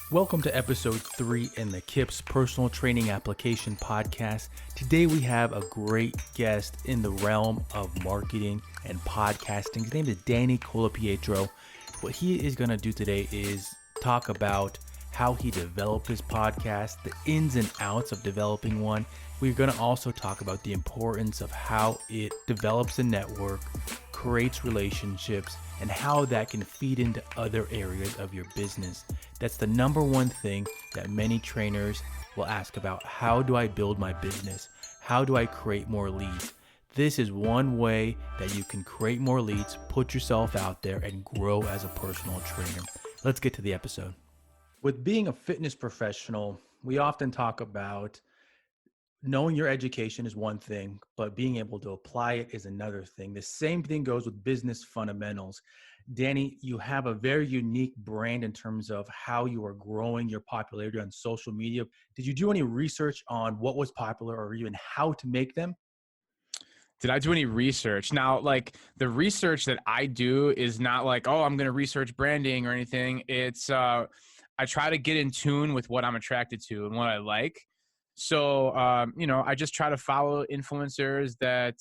Welcome to episode 3 in the KIPS Personal Training Application Podcast. Today we have a great guest in the realm of marketing and podcasting. His name is Danny Colapietro. What he is going to do today is talk about how he developed his podcast, the ins and outs of developing one. We're going to also talk about the importance of how it develops a network, creates relationships, and how that can feed into other areas of your business. That's the number one thing that many trainers will ask about. How do I build my business? How do I create more leads? This is one way that you can create more leads, put yourself out there, and grow as a personal trainer. Let's get to the episode. With being a fitness professional, we often talk about knowing your education is one thing, but being able to apply it is another thing. The same thing goes with business fundamentals. Danny, you have a very unique brand in terms of how you are growing your popularity on social media. Did you do any research on what was popular or even how to make them? Did I do any research? Now, like the research that I do is not like, oh, I'm going to research branding or anything. It's, I try to get in tune with what I'm attracted to and what I like. So, I just try to follow influencers that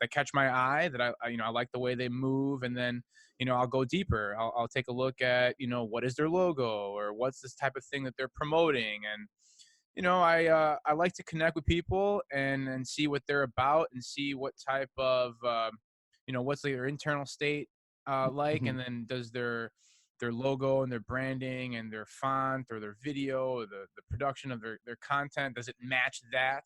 catch my eye, that I like the way they move. And then, I'll go deeper. I'll take a look at, what is their logo or what's this type of thing that they're promoting. And, I like to connect with people and see what they're about and see what type of, what's their internal state like. And then does their logo and their branding and their font or their video or the production of their content, does it match that?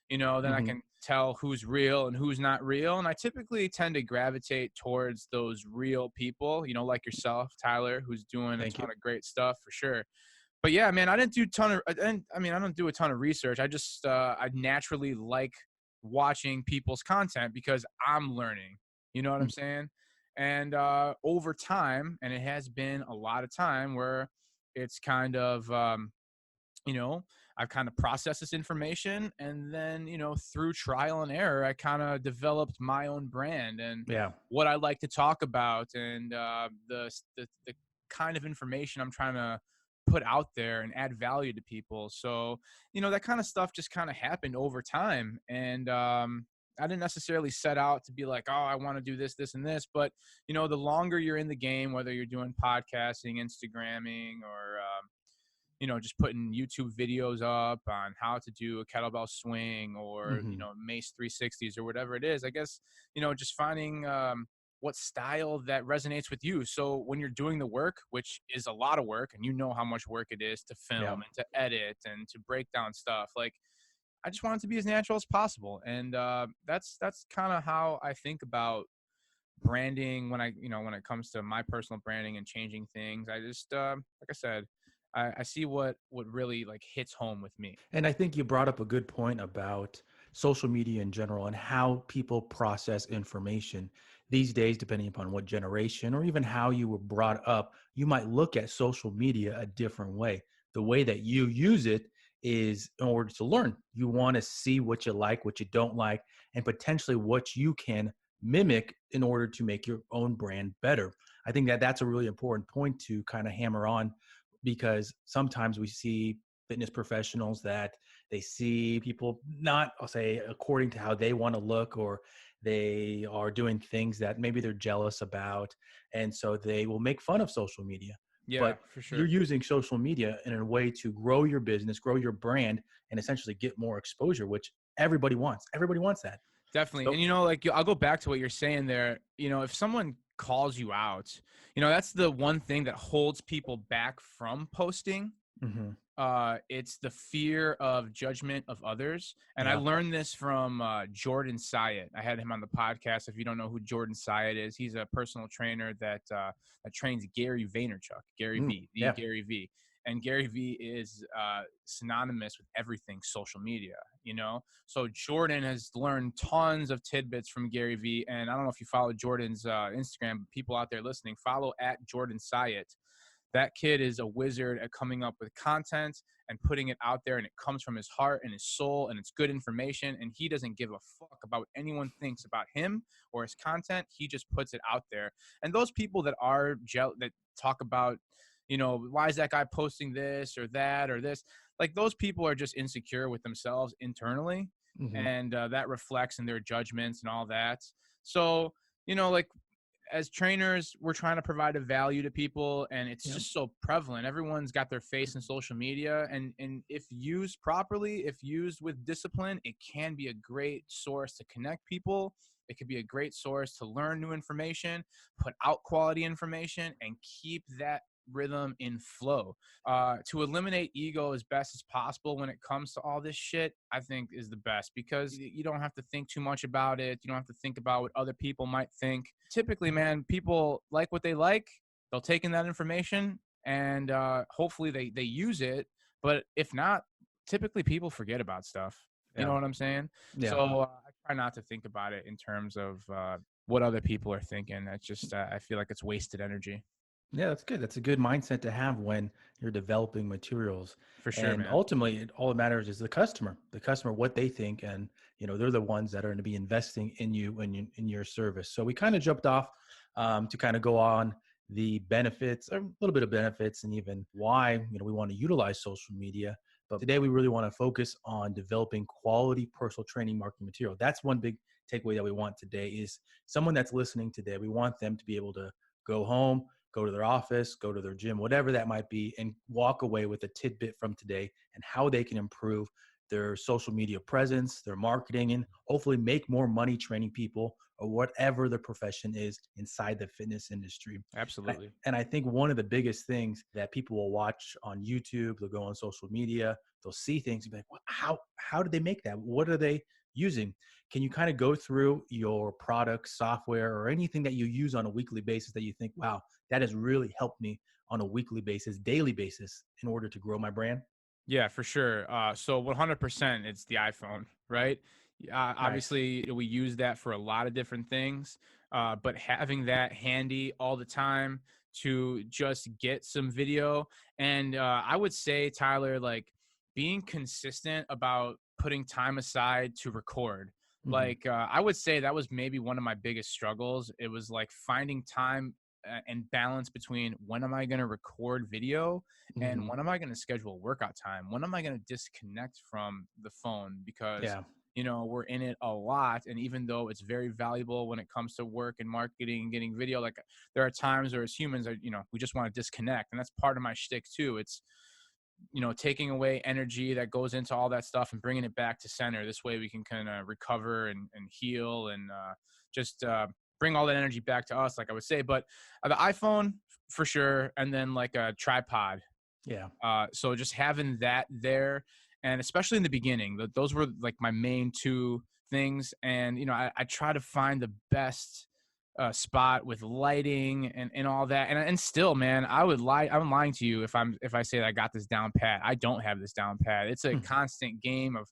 Then I can tell who's real and who's not real. And I typically tend to gravitate towards those real people, like yourself, Tyler, who's doing a ton of great stuff for sure. But yeah, man, I don't do a ton of research. I just, I naturally like watching people's content because I'm learning, you know what I'm saying? And over time, and it has been a lot of time where it's kind of, I've kind of processed this information, and then, through trial and error, I kind of developed my own brand and what I like to talk about and the kind of information I'm trying to put out there and add value to people. So, that kind of stuff just kind of happened over time. And I didn't necessarily set out to be like, oh, I want to do this, this, and this. But, the longer you're in the game, whether you're doing podcasting, Instagramming, or, just putting YouTube videos up on how to do a kettlebell swing or, Mace 360s or whatever it is, I guess, just finding what style that resonates with you. So when you're doing the work, which is a lot of work, and how much work it is to film and to edit and to break down stuff, like, I just want it to be as natural as possible. And that's kind of how I think about branding when it comes to my personal branding and changing things. I just, like I said, I see what really like hits home with me. And I think you brought up a good point about social media in general and how people process information these days, depending upon what generation or even how you were brought up. You might look at social media a different way. The way that you use it is in order to learn. You want to see what you like, what you don't like, and potentially what you can mimic in order to make your own brand better. I think that that's a really important point to kind of hammer on, because sometimes we see fitness professionals that they see people not, I'll say, according to how they want to look, or they are doing things that maybe they're jealous about. And so they will make fun of social media. Yeah, but for sure. You're using social media in a way to grow your business, grow your brand, and essentially get more exposure, which everybody wants. Everybody wants that. Definitely. So, And, I'll go back to what you're saying there. If someone calls you out, that's the one thing that holds people back from posting. It's the fear of judgment of others. And I learned this from Jordan Syatt. I had him on the podcast. If you don't know who Jordan Syatt is, he's a personal trainer that trains Gary Vaynerchuk, Gary V. And Gary V is synonymous with everything social media, So Jordan has learned tons of tidbits from Gary V. And I don't know if you follow Jordan's Instagram, but people out there listening, follow at Jordan Syatt. That kid is a wizard at coming up with content and putting it out there, and it comes from his heart and his soul, and it's good information, and he doesn't give a fuck about what anyone thinks about him or his content. He just puts it out there. And those people that are that talk about, why is that guy posting this or that or this? Like, those people are just insecure with themselves internally, Hmm. and that reflects in their judgments and all that. So, like, as trainers, we're trying to provide a value to people, and it's Yep. just so prevalent. Everyone's got their face in social media, and if used properly, if used with discipline, it can be a great source to connect people. It could be a great source to learn new information, put out quality information, and keep that rhythm in flow. To eliminate ego as best as possible when it comes to all this shit, I think is the best, because you don't have to think too much about it. You don't have to think about what other people might think. Typically, man, people like what they like. They'll take in that information, and hopefully they use it. But if not, typically people forget about stuff. You know Yeah. what I'm saying? Yeah. So I try not to think about it in terms of what other people are thinking. That's just I feel like it's wasted energy. Yeah, that's good. That's a good mindset to have when you're developing materials. For sure, And man. ultimately, all that matters is the customer, what they think. And, they're the ones that are going to be investing in you and in your service. So we kind of jumped off to kind of go on the benefits, or a little bit of benefits, and even why, we want to utilize social media. But today we really want to focus on developing quality personal training marketing material. That's one big takeaway that we want today is someone that's listening today. We want them to be able to go home, go to their office, go to their gym, whatever that might be, and walk away with a tidbit from today and how they can improve their social media presence, their marketing, and hopefully make more money training people or whatever the profession is inside the fitness industry. Absolutely. And I think one of the biggest things that people will watch on YouTube, they'll go on social media, they'll see things and be like, well, how did they make that? What are they using? Can you kind of go through your product, software, or anything that you use on a weekly basis that you think, wow, that has really helped me on a weekly basis, daily basis in order to grow my brand? Yeah, for sure. So 100%, it's the iPhone, right? Nice. Obviously, we use that for a lot of different things, but having that handy all the time to just get some video. And I would say, Tyler, like, being consistent about putting time aside to record. Hmm. Like, I would say that was maybe one of my biggest struggles. It was like finding time and balance between when am I going to record video and Hmm. when am I going to schedule workout time? When am I going to disconnect from the phone? Because, Yeah. we're in it a lot. And even though it's very valuable when it comes to work and marketing and getting video, like, there are times where as humans, we just want to disconnect. And that's part of my shtick too. It's, taking away energy that goes into all that stuff and bringing it back to center. This way we can kind of recover and heal and just bring all that energy back to us, like I would say. But the iPhone for sure. And then like a tripod. Yeah. So just having that there, and especially in the beginning, those were like my main two things. And I try to find the best spot with lighting and all that. And still, man, I'm lying to you if I say that I got this down pat. I don't have this down pat. It's a constant game of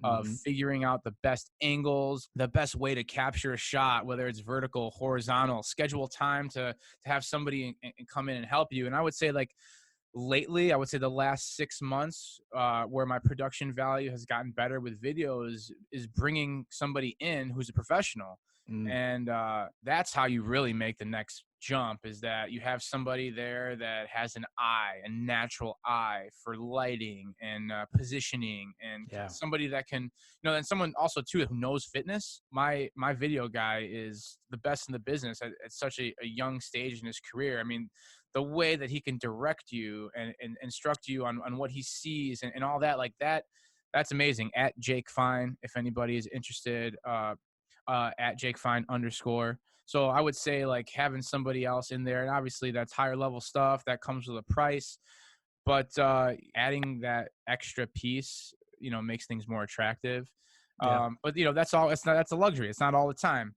Hmm. figuring out the best angles, the best way to capture a shot, whether it's vertical, horizontal, schedule time to have somebody come in and help you. And I would say, like, lately, I would say the last 6 months, where my production value has gotten better with videos is bringing somebody in who's a professional. Mm. And that's how you really make the next jump, is that you have somebody there that has a natural eye for lighting and positioning, and Yeah. somebody that can, and someone also too who knows fitness. My video guy is the best in the business at such a young stage in his career. I mean, the way that he can direct you and instruct you on what he sees and all that, like that's amazing. At Jake Fine, if anybody is interested, at Jake Fine _. So I would say, like, having somebody else in there, and obviously that's higher level stuff that comes with a price, but adding that extra piece, makes things more attractive. Yeah. But that's a luxury. It's not all the time.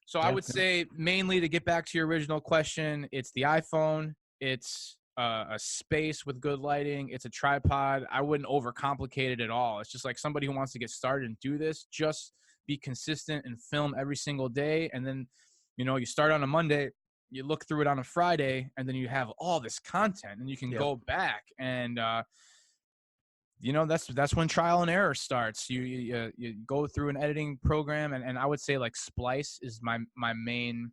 So I Yeah. would say, mainly, to get back to your original question, it's the iPhone, it's a space with good lighting, it's a tripod. I wouldn't overcomplicate it at all. It's just like somebody who wants to get started and do this, just be consistent and film every single day. And then, you start on a Monday, you look through it on a Friday, and then you have all this content and you can Yep. go back and, that's when trial and error starts. You go through an editing program, and I would say, like, Splice is my main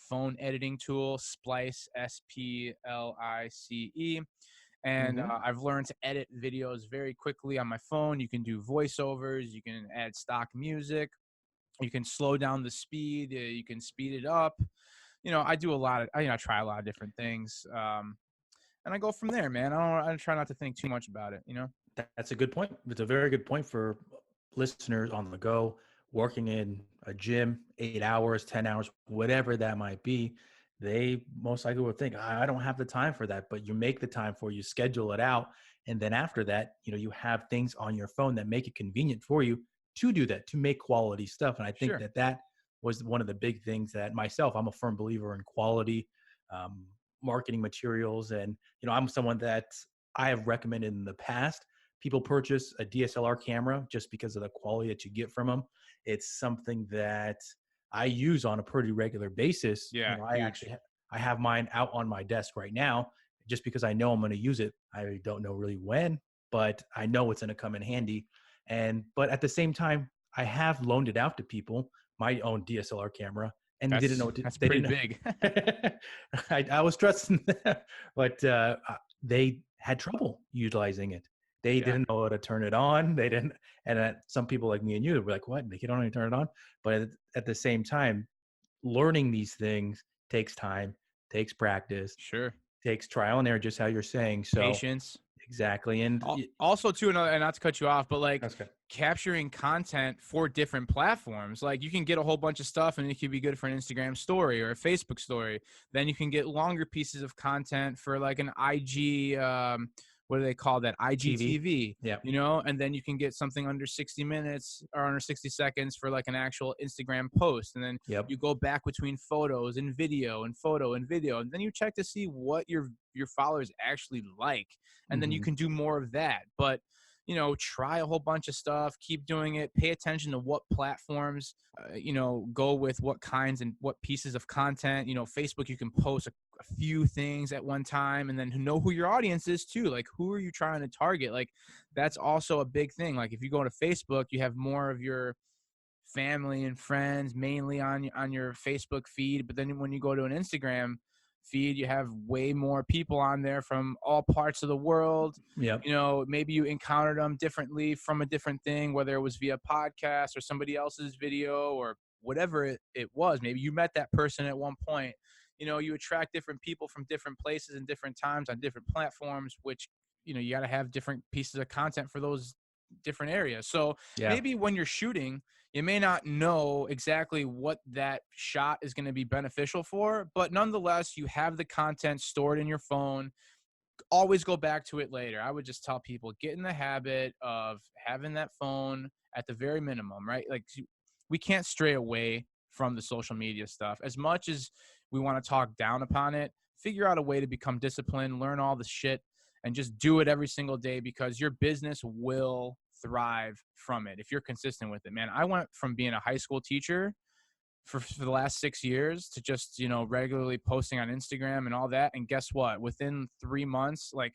phone editing tool, Splice, SPLICE. And Mm-hmm. I've learned to edit videos very quickly on my phone. You can do voiceovers, you can add stock music, you can slow down the speed, you can speed it up. I do a lot of, I try a lot of different things. And I go from there, man. I try not to think too much about it. That's a good point. It's a very good point for listeners on the go, working in a gym, 8 hours, 10 hours, whatever that might be. They most likely would think, I don't have the time for that, but you make the time for you, schedule it out. And then after that, you have things on your phone that make it convenient for you to do that, to make quality stuff. And I think Sure. that was one of the big things that myself, I'm a firm believer in quality um, marketing materials. And, I'm someone that I have recommended in the past people purchase a DSLR camera just because of the quality that you get from them. It's something that I use on a pretty regular basis. Yeah, I huge. actually I have mine out on my desk right now just because I know I'm going to use it. I don't know really when, but I know it's going to come in handy. But at the same time, I have loaned it out to people, my own DSLR camera, and they didn't know what That's they pretty didn't big. know. I was trusting them, but they had trouble utilizing it. They Yeah, didn't know how to turn it on. They didn't, and some people like me and you were like, "What? They don't even turn it on." But at the same time, learning these things takes time, takes practice, sure. takes trial and error, just how you're saying. So Patience. exactly, and Also, too, and not to cut you off, but like that's good. capturing content for different platforms. Like you can get a whole bunch of stuff and it could be good for an Instagram story or a Facebook story. Then you can get longer pieces of content for like an IG, what do they call that? TV, IGTV, yeah, and then you can get something under 60 minutes or under 60 seconds for like an actual Instagram post. And then yep, you go back between photos and video and photo and video. And then you check to see what your followers actually like. And then you mm-hmm. can do more of that. But try a whole bunch of stuff, keep doing it, pay attention to what platforms, go with what kinds and what pieces of content. Facebook, you can post a few things at one time and then know who your audience is too. Like, who are you trying to target? Like, that's also a big thing. Like, if you go to Facebook, you have more of your family and friends mainly on your Facebook feed, but then when you go to an Instagram feed, you have way more people on there from all parts of the world. Yep, Maybe you encountered them differently from a different thing, whether it was via podcast or somebody else's video or whatever it was. Maybe you met that person at one point. You attract different people from different places and different times on different platforms, which you got to have different pieces of content for those different areas. So yeah, maybe when you're shooting, you may not know exactly what that shot is going to be beneficial for, but nonetheless, you have the content stored in your phone. Always go back to it later. I would just tell people, get in the habit of having that phone at the very minimum, right? Like, we can't stray away from the social media stuff. As much as we want to talk down upon it, figure out a way to become disciplined, learn all the shit, and just do it every single day, because your business will thrive from it if you're consistent with it, man. I went from being a high school teacher for the last 6 years to just, regularly posting on Instagram and all that. And guess what? Within 3 months, like,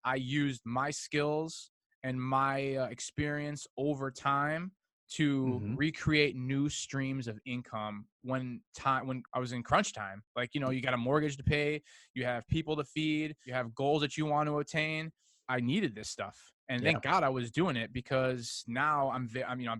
I used my skills and my experience over time to mm-hmm. recreate new streams of income when I was in crunch time. Like, you got a mortgage to pay, you have people to feed, you have goals that you want to attain. I needed this stuff. And Yeah. thank God I was doing it, because now I'm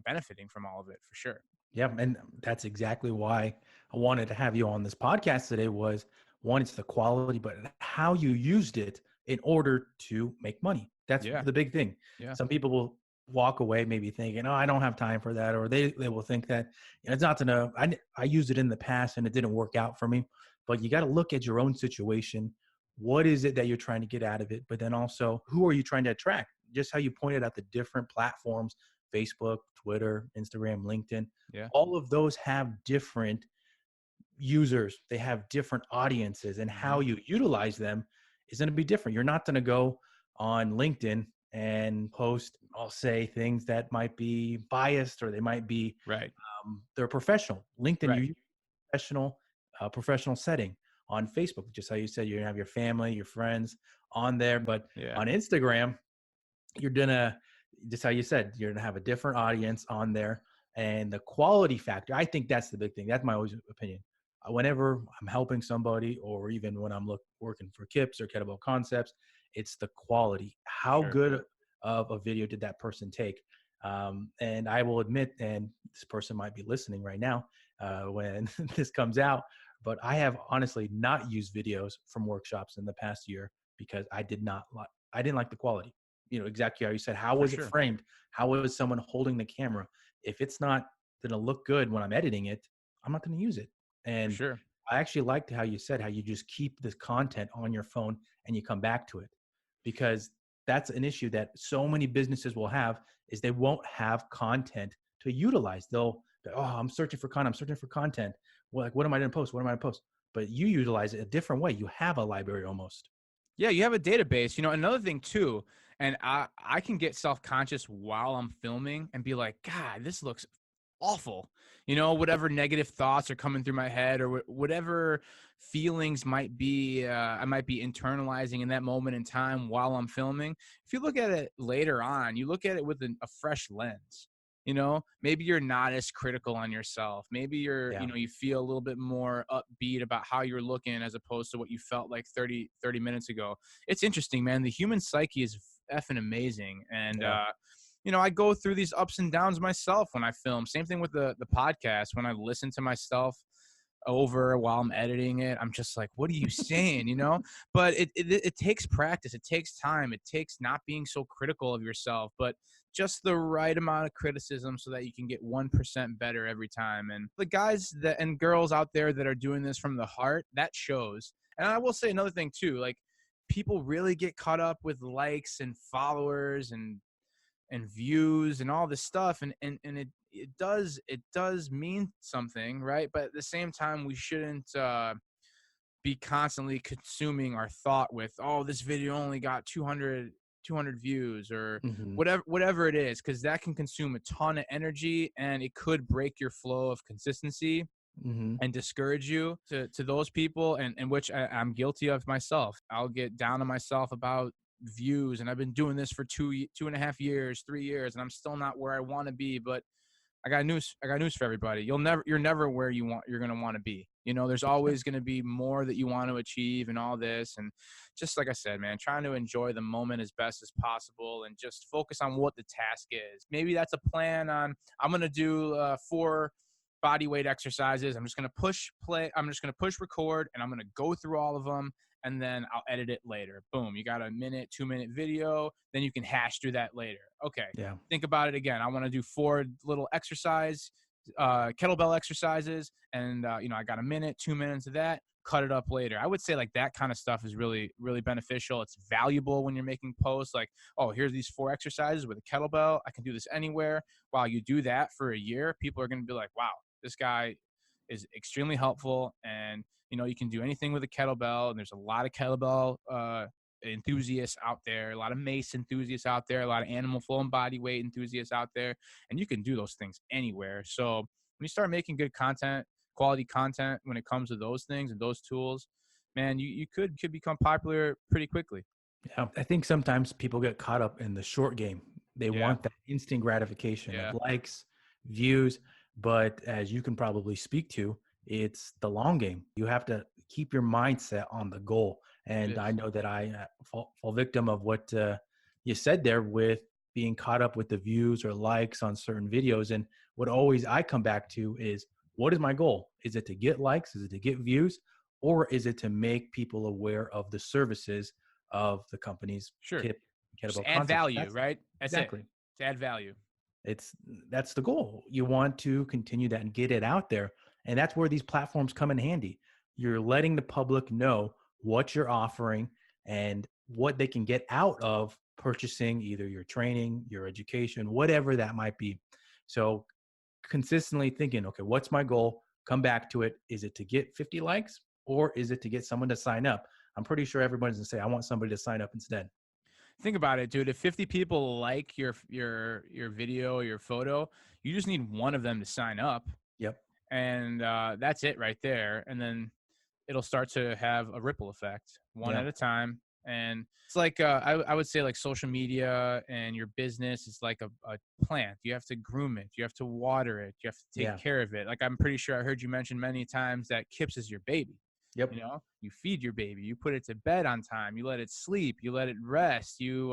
benefiting from all of it for sure. Yeah, and that's exactly why I wanted to have you on this podcast today. Was one, it's the quality, but how you used it in order to make money. That's Yeah. the big thing. Yeah. Some people will walk away maybe thinking, "Oh, I don't have time for that," or they will think that it's not to know. I used it in the past and it didn't work out for me. But you got to look at your own situation. What is it that you're trying to get out of it? But then also, who are you trying to attract? Just how you pointed out the different platforms: Facebook, Twitter, Instagram, LinkedIn. Yeah. All of those have different users. They have different audiences, and Mm-hmm. how you utilize them is going to be different. You're not going to go on LinkedIn and post, I'll say, things that might be biased, or they might be Right. they're professional. LinkedIn, Right. you use professional setting. On Facebook, just how you said, you're gonna have your family, your friends on there. But Yeah. on Instagram, you're gonna, just how you said, you're gonna have a different audience on there. And the quality factor, I think that's the big thing. That's my always opinion. whenever I'm helping somebody, or even when I'm working for KIPS or Kettlebell Concepts, it's the quality. How Sure. good of a video did that person take? And I will admit, and this person might be listening right now when this comes out, but I have honestly not used videos from workshops in the past year because I didn't like the quality. You know, exactly how you said. How For was it sure. framed? How was someone holding the camera? If it's not going to look good when I'm editing it, I'm not going to use it. For And sure. I actually liked how you said how you just keep this content on your phone and you come back to it, because that's an issue that so many businesses will have, is they won't have content to utilize. They'll, oh, I'm searching for content. I'm searching for content. Well, like, what am I going to post? What am I going to post? But you utilize it a different way. You have a library almost. Yeah, you have a database. Another thing too, and I can get self-conscious while I'm filming and be like, God, this looks awful. Whatever negative thoughts are coming through my head, or whatever feelings might be, I might be internalizing in that moment in time while I'm filming. If you look at it later on, you look at it with a fresh lens. Maybe you're not as critical on yourself. Maybe Yeah. you feel a little bit more upbeat about how you're looking as opposed to what you felt like 30 minutes ago. It's interesting, man. The human psyche is effing amazing. And, Yeah. I go through these ups and downs myself when I film. Same thing with the podcast. When I listen to myself over while I'm editing it, I'm just like, what are you saying? But it takes practice. It takes time. It takes not being so critical of yourself, but just the right amount of criticism so that you can get 1% better every time. And the guys and girls out there that are doing this from the heart, that shows. And I will say another thing too, like, people really get caught up with likes and followers and views and all this stuff, and it does mean something, right? But at the same time, we shouldn't be constantly consuming our thought with, oh, this video only got 200 views, or Hmm. whatever it is, because that can consume a ton of energy, and it could break your flow of consistency Hmm. and discourage you. To those people, and which I'm guilty of myself. I'll get down on myself about views, and I've been doing this for 2.5 years, 3 years, and I'm still not where I want to be. But I got news for everybody. You're never where you're going to want to be. There's always going to be more that you want to achieve and all this. And just like I said, man, trying to enjoy the moment as best as possible and just focus on what the task is. Maybe that's a plan on, I'm going to do 4 body weight exercises. I'm just going to push play. I'm just going to push record, and I'm going to go through all of them, and then I'll edit it later. Boom. You got a 2-minute video. Then you can hash through that later. Okay. Yeah. Think about it again. I want to do 4 little kettlebell exercises. And, I got a minute, 2 minutes of that. Cut it up later. I would say like that kind of stuff is really, really beneficial. It's valuable when you're making posts like, oh, here's these 4 exercises with a kettlebell. I can do this anywhere. While you do that for a year, people are going to be like, wow, this guy is extremely helpful. And, you can do anything with a kettlebell. And there's a lot of kettlebell enthusiasts out there, a lot of mace enthusiasts out there, a lot of animal flow and body weight enthusiasts out there. And you can do those things anywhere. So when you start making good content, quality content, when it comes to those things and those tools, man, you could become popular pretty quickly. Yeah. I think sometimes people get caught up in the short game. They Yeah. want that instant gratification Yeah. of likes, views. But as you can probably speak to, it's the long game. You have to keep your mindset on the goal. It And I is. know that I fall victim of what you said there, with being caught up with the views or likes on certain videos. And what always I come back to is, what is my goal? Is it to get likes? Is it to get views? Or is it to make people aware of the services of the company's Sure. Just kettlebell add concepts? value, That's right? That's it. exactly. To add value. It's That's the goal. You want to continue that and get it out there. And that's where these platforms come in handy. You're letting the public know what you're offering and what they can get out of purchasing either your training, your education, whatever that might be. So consistently thinking, okay, what's my goal? Come back to it. Is it to get 50 likes, or is it to get someone to sign up? I'm pretty sure everybody's gonna say, I want somebody to sign up instead. Think about it, dude. If 50 people like your video or your photo, you just need one of them to sign up, Yep. and that's it right there. And then it'll start to have a ripple effect, one Yeah. at a time. And it's like, I would say like social media and your business is like a plant. You have to groom it. You have to water it. You have to take Yeah. care of it. Like, I'm pretty sure I heard you mention many times that KIPS is your baby. Yep. You know, you feed your baby, you put it to bed on time, you let it sleep, you let it rest, you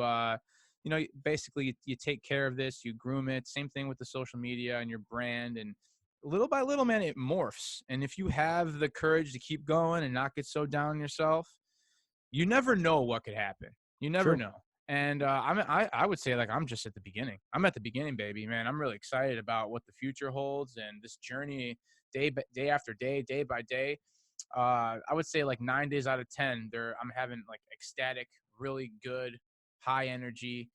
know, basically you take care of this, you groom it. Same thing with the social media and your brand. And little by little, man, it morphs. And if you have the courage to keep going and not get so down on yourself, you never know what could happen. You never True. know. And I would say, like, I'm just at the beginning. I'm at the beginning, baby, man. I'm really excited about what the future holds and this journey, day after day, day by day. I would say like 9 days out of 10, I'm having like ecstatic, really good, high energy,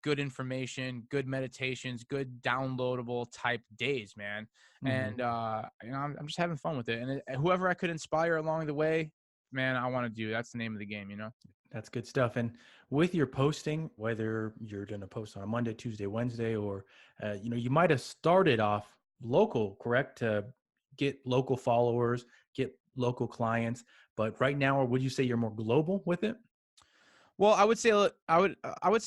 good information, good meditations, good downloadable type days, man. Hmm. And you know, I'm just having fun with it. And whoever I could inspire along the way, man, I want to do. That's the name of the game, you know. That's good stuff. And with your posting, whether you're going to post on a Monday, Tuesday, Wednesday, or you might have started off local, correct, to get local followers, get local clients. But right now, or would you say you're more global with it? Well, I would say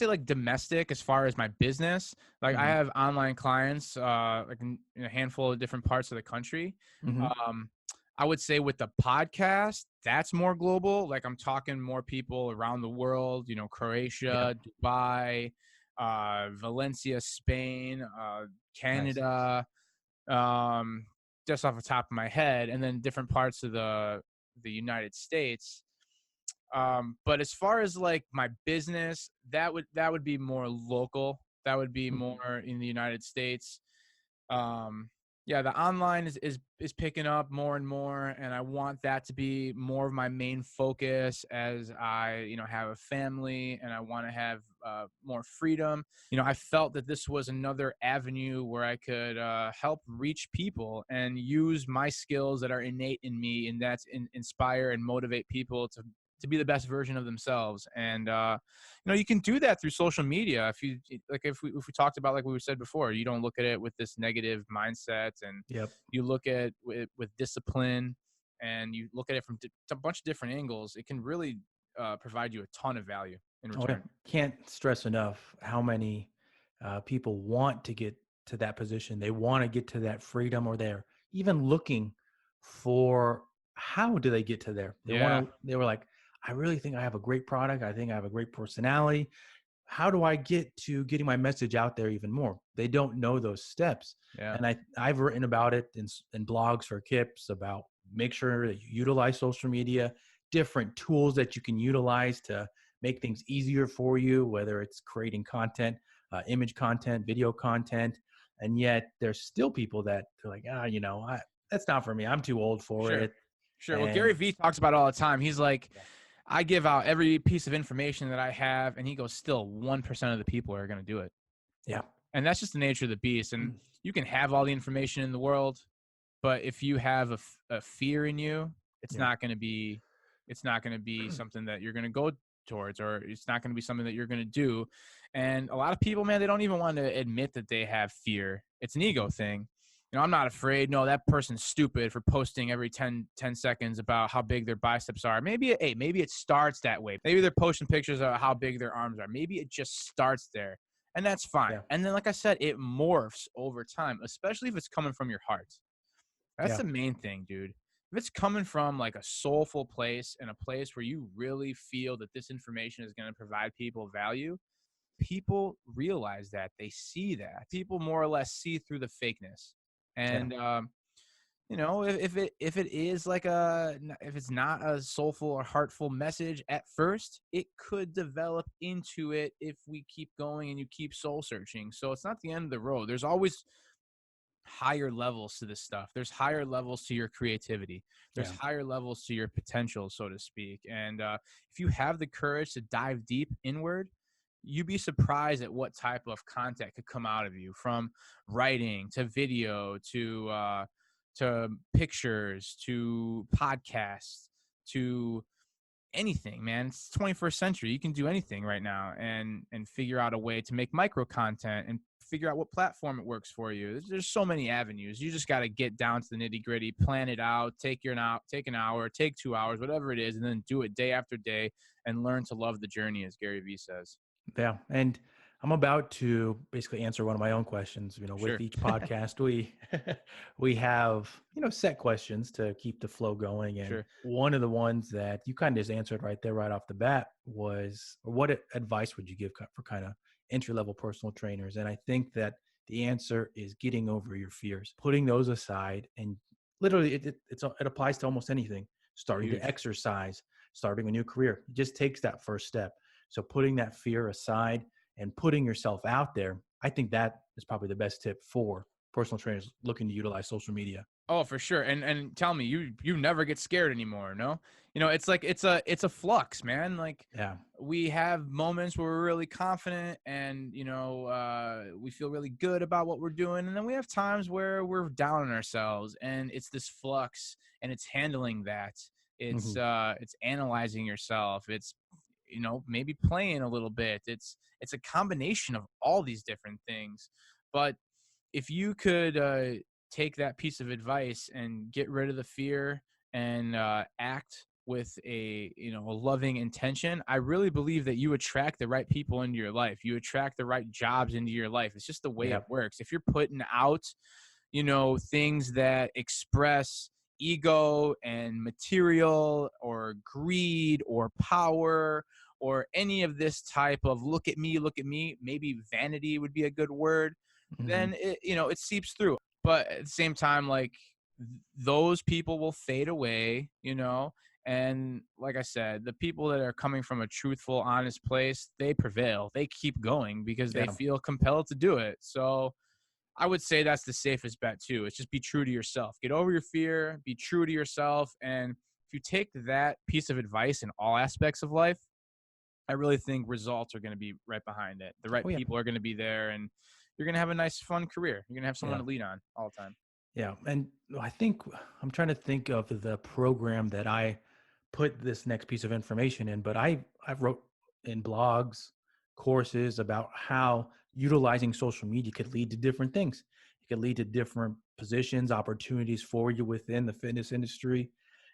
like domestic as far as my business. Like, I Hmm. have online clients like in a handful of different parts of the country. Hmm. Um, I would say with the podcast, that's more global. Like, I'm talking more people around the world. You know, Yeah. Croatia, Dubai, Valencia, Spain, Nice. Canada. Um, just off the top of my head, and then different parts of the United States. But as far as like my business, that would be more local. That would be Mhm. more in the United States. Um, yeah, the online is picking up more and more, and I want that to be more of my main focus as I, you know, have a family and I want to have more freedom. You know, I felt that this was another avenue where I could help reach people and use my skills that are innate in me, and that's inspire and motivate people to be the best version of themselves. And you know, you can do that through social media. If you like, if we talked about, like we said before, you don't look at it with this negative mindset, and Yep. you look at it with discipline, and you look at it from a bunch of different angles, it can really provide you a ton of value in Oh, yeah. return. Can't stress enough how many people want to get to that position. They want to get to that freedom, or they're even looking for how do they get to there. Yeah, they were like, I really think I have a great product. I think I have a great personality. How do I get to getting my message out there even more? They don't know those steps. yeah, And I've written about it in blogs for KIPS about make sure that you utilize social media, different tools that you can utilize to make things easier for you, whether it's creating content, image content, video content. And yet there's still people that are like, that's not for me. I'm too old for sure, it. sure. Well, And Gary Vee talks about it all the time. He's like, I give out every piece of information that I have, and he goes, still 1% of the people are going to do it. yeah, And that's just the nature of the beast. And mm, you can have all the information in the world, but if you have a fear in you, it's yeah, not going to be something that you're going to go towards, or it's not going to be something that you're going to do. And a lot of people, man, they don't even want to admit that they have fear. It's an ego thing. You know, I'm not afraid. No, that person's stupid for posting every 10 seconds about how big their biceps are. Maybe it starts that way. Maybe they're posting pictures of how big their arms are. Maybe it just starts there. And that's fine. yeah, And then, like I said, it morphs over time, especially if it's coming from your heart. That's yeah, the main thing, dude. If it's coming from like a soulful place and a place where you really feel that this information is going to provide people value, people realize that. They see that. People more or less see through the fakeness. yeah, And you know, if it is like if it's not a soulful or heartful message at first, it could develop into it if we keep going and you keep soul searching. So it's not the end of the road. There's always higher levels to this stuff. There's higher levels to your creativity. There's yeah, higher levels to your potential, so to speak. And if you have the courage to dive deep inward, you'd be surprised at what type of content could come out of you, from writing to video to pictures to podcasts to anything, man. It's 21st century. You can do anything right now and figure out a way to make micro content and figure out what platform it works for you. There's so many avenues. You just got to get down to the nitty gritty, plan it out, take an hour, take 2 hours, whatever it is, and then do it day after day and learn to love the journey, as Gary Vee says. Yeah. And I'm about to basically answer one of my own questions. With Sure. each podcast, we we have, set questions to keep the flow going. And Sure. one of the ones that you kind of just answered right there, right off the bat was, what advice would you give for kind of entry-level personal trainers? And I think that the answer is getting over your fears, putting those aside, and literally it applies to almost anything. Starting to Huge. exercise, starting a new career, it just takes that first step. So putting that fear aside and putting yourself out there, I think that is probably the best tip for personal trainers looking to utilize social media. Oh, for sure. And tell me, you never get scared anymore, no? It's like it's a flux, man. Like Yeah. we have moments where we're really confident and we feel really good about what we're doing, and then we have times where we're down on ourselves, and it's this flux, and it's handling that. It's Hmm. it's analyzing yourself. It's maybe playing a little bit. It's a combination of all these different things. But if you could take that piece of advice and get rid of the fear and act with a loving intention, I really believe that you attract the right people into your life. You attract the right jobs into your life. It's just the way Yeah. it works. If you're putting out things that express ego and material or greed or power or any of this type of look at me, maybe vanity would be a good word, Hmm. then it seeps through. But at the same time, like those people will fade away, and like I said, the people that are coming from a truthful, honest place, they prevail. They keep going because they Yeah. feel compelled to do it. So I would say that's the safest bet too. It's just be true to yourself. Get over your fear, be true to yourself. And if you take that piece of advice in all aspects of life, I really think results are going to be right behind it. The right Oh, yeah. people are going to be there, and you're going to have a nice, fun career. You're going to have someone Yeah. to lean on all the time. Yeah. And I think I'm trying to think of the program that I put this next piece of information in, but I've wrote in blogs, courses about how utilizing social media could lead to different things. It could lead to different positions, opportunities for you within the fitness industry.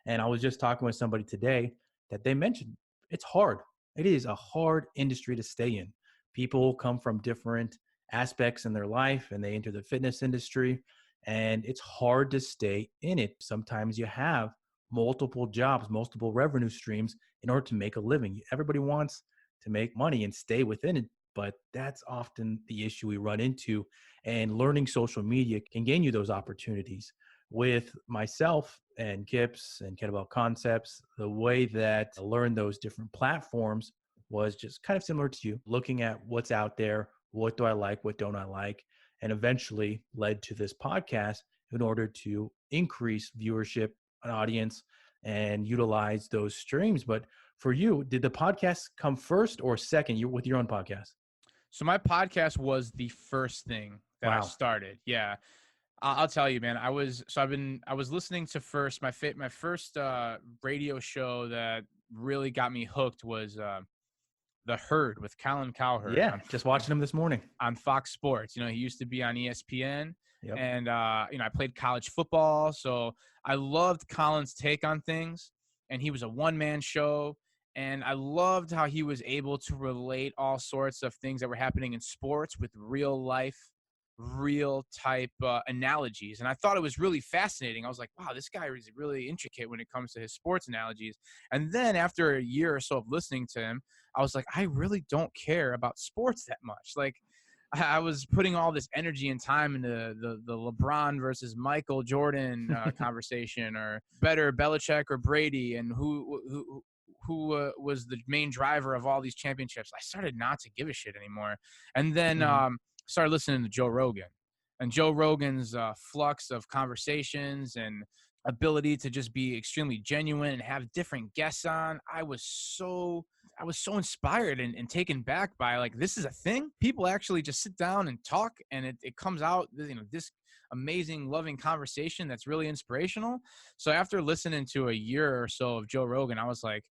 And I was just talking with somebody today that they mentioned it's hard. It is a hard industry to stay in. People come from different aspects in their life and they enter the fitness industry, and it's hard to stay in it. Sometimes you have multiple jobs, multiple revenue streams in order to make a living. Everybody wants to make money and stay within it, but that's often the issue we run into. And learning social media can gain you those opportunities. With myself and KIPS and Kettlebell Concepts, the way that I learned those different platforms was just kind of similar to you, looking at what's out there, what do I like, what don't I like, and eventually led to this podcast in order to increase viewership, an audience, and utilize those streams. But for you, did the podcast come first or second? You with your own podcast? So my podcast was the first thing that I Wow. started. Yeah. I'll tell you, man. I was listening to first my first radio show that really got me hooked was The Herd with Colin Cowherd Yeah, just watching him this morning. on Fox Sports. He used to be on ESPN, Yep. and I played college football, so I loved Colin's take on things. And he was a one-man show, and I loved how he was able to relate all sorts of things that were happening in sports with real life, real type analogies. And I thought it was really fascinating. I was like, wow, this guy is really intricate when it comes to his sports analogies. And then after a year or so of listening to him, I was like, I really don't care about sports that much. Like, I was putting all this energy and time into the LeBron versus Michael Jordan conversation, or better Belichick or Brady, and who was the main driver of all these championships. I started not to give a shit anymore, and then Mhm. started listening to Joe Rogan, and Joe Rogan's flux of conversations and ability to just be extremely genuine and have different guests on. I was so inspired and taken back by, like, this is a thing. People actually just sit down and talk, and it comes out, this amazing, loving conversation that's really inspirational. So after listening to a year or so of Joe Rogan, I was like,